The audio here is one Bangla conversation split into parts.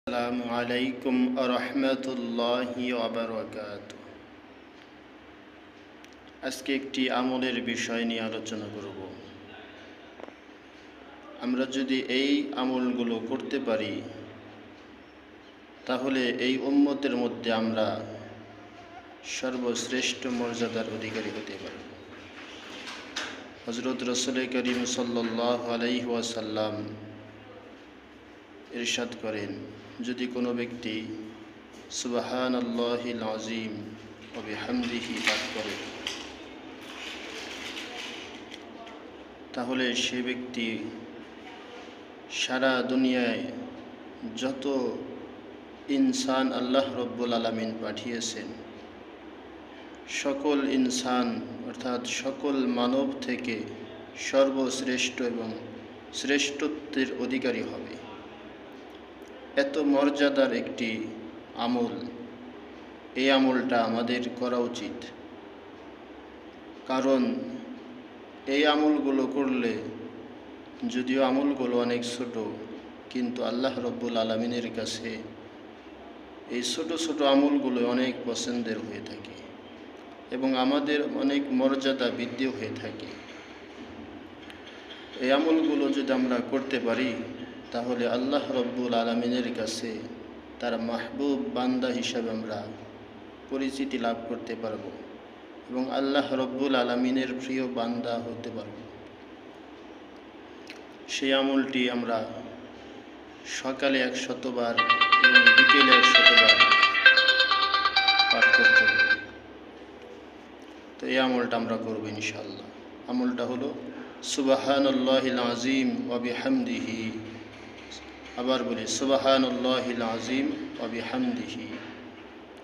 আসসালামু আলাইকুম ওয়া রাহমাতুল্লাহি ওয়া বারাকাতুহু। আজকে একটি আমলের বিষয় নিয়ে আলোচনা করব। আমরা যদি এই আমলগুলো করতে পারি তাহলে এই উম্মতের মধ্যে আমরা সর্বশ্রেষ্ঠ মর্যাদার অধিকারী হতে পারব। হযরত রাসূল করিম সাল্লাল্লাহু আলাইহি ওয়াসাল্লাম ইরশাদ করেন, যদি কোনো ব্যক্তি সুবহানাল্লাহিল আযীম ওয়া বিহামদিহি পাঠ করে তাহলে সে ব্যক্তি সারা দুনিয়ায় যত ইনসান আল্লাহ রব্বুল আলামিন পাঠিয়েছেন সকল ইনসান অর্থাৎ সকল মানব থেকে সর্বশ্রেষ্ঠ এবং শ্রেষ্ঠত্বের অধিকারী হবে। এত মর্যাদার একটি আমল, এই আমলটা আমাদের করা উচিত। কারণ এই আমলগুলো করলে, যদিও আমলগুলো অনেক ছোট, কিন্তু আল্লাহ রব্বুল আলামিনের কাছে এই ছোট ছোট আমলগুলো অনেক পছন্দের হয়ে থাকে এবং আমাদের অনেক মর্যাদা বৃদ্ধি হয়ে থাকে। এই আমলগুলো যদি আমরা করতে পারি তাহলে আল্লাহ রব্বুল আলামিনের কাছে তার মাহবুব বান্দা হিসাবে আমরা পরিচিতি লাভ করতে পারব এবং আল্লাহ রব্বুল আলামিনের প্রিয় বান্দা হতে পারব। সেই আমলটি আমরা সকালে 100 বার এবং বিকেলে 100 বার পাঠ করতে হবে। তো এই আমলটা আমরা করব ইনশাআল্লাহ। আমলটা হলো সুবহানাল্লাহিল আযীম ওয়া বিহামদিহি। আবার বলি সুবহানাল্লাহিল আযীম ওয়া বিহামদিহি।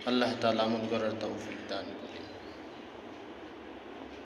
আল্লাহ তাআলা আমল করার তৌফিক দান করুন।